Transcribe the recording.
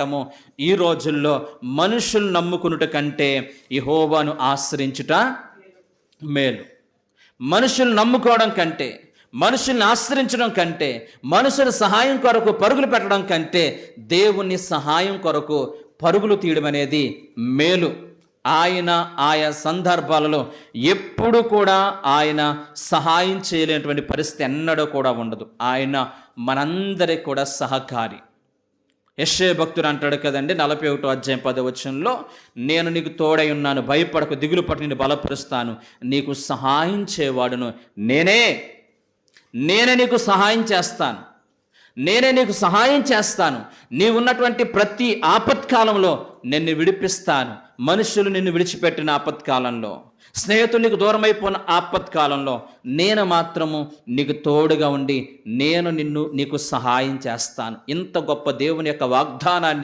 పాఠము. ఈ రోజుల్లో మనుషులు నమ్ముకునుట కంటే యెహోవాను ఆశ్రయించుట మేలు. మనుషులు నమ్ముకోవడం కంటే, మనుషుల్ని ఆశ్రయించడం కంటే, మనుషుల సహాయం కొరకు పరుగులు పెట్టడం కంటే దేవుని సహాయం కొరకు పరుగులు తీయడం అనేది మేలు. ఆయన ఆయా సందర్భాలలో ఎప్పుడు కూడా ఆయన సహాయం చేయలేనటువంటి పరిస్థితి ఎన్నడూ కూడా ఉండదు. ఆయన మనందరికి కూడా సహకారి. యెషయా భక్తుడు అంటాడు కదండి, 41వ అధ్యాయం 10వ వచనంలో, నేను నీకు తోడై ఉన్నాను, భయపడకు, దిగులు పట్టు, నిన్ను బలపరుస్తాను, నీకు సహాయం చేయవాడును నేనే నీకు సహాయం చేస్తాను, నేనే నీకు సహాయం చేస్తాను. నీవున్నటువంటి ప్రతి ఆపత్కాలంలో నిన్ను విడిపిస్తాను. మనుషులు నిన్ను విడిచిపెట్టిన ఆపత్కాలంలో, స్నేహితులు నీకు దూరమైపోయిన ఆపత్కాలంలో నేను మాత్రము నీకు తోడుగా ఉండి నేను నీకు సహాయం చేస్తాను. ఇంత గొప్ప దేవుని యొక్క వాగ్దానాన్ని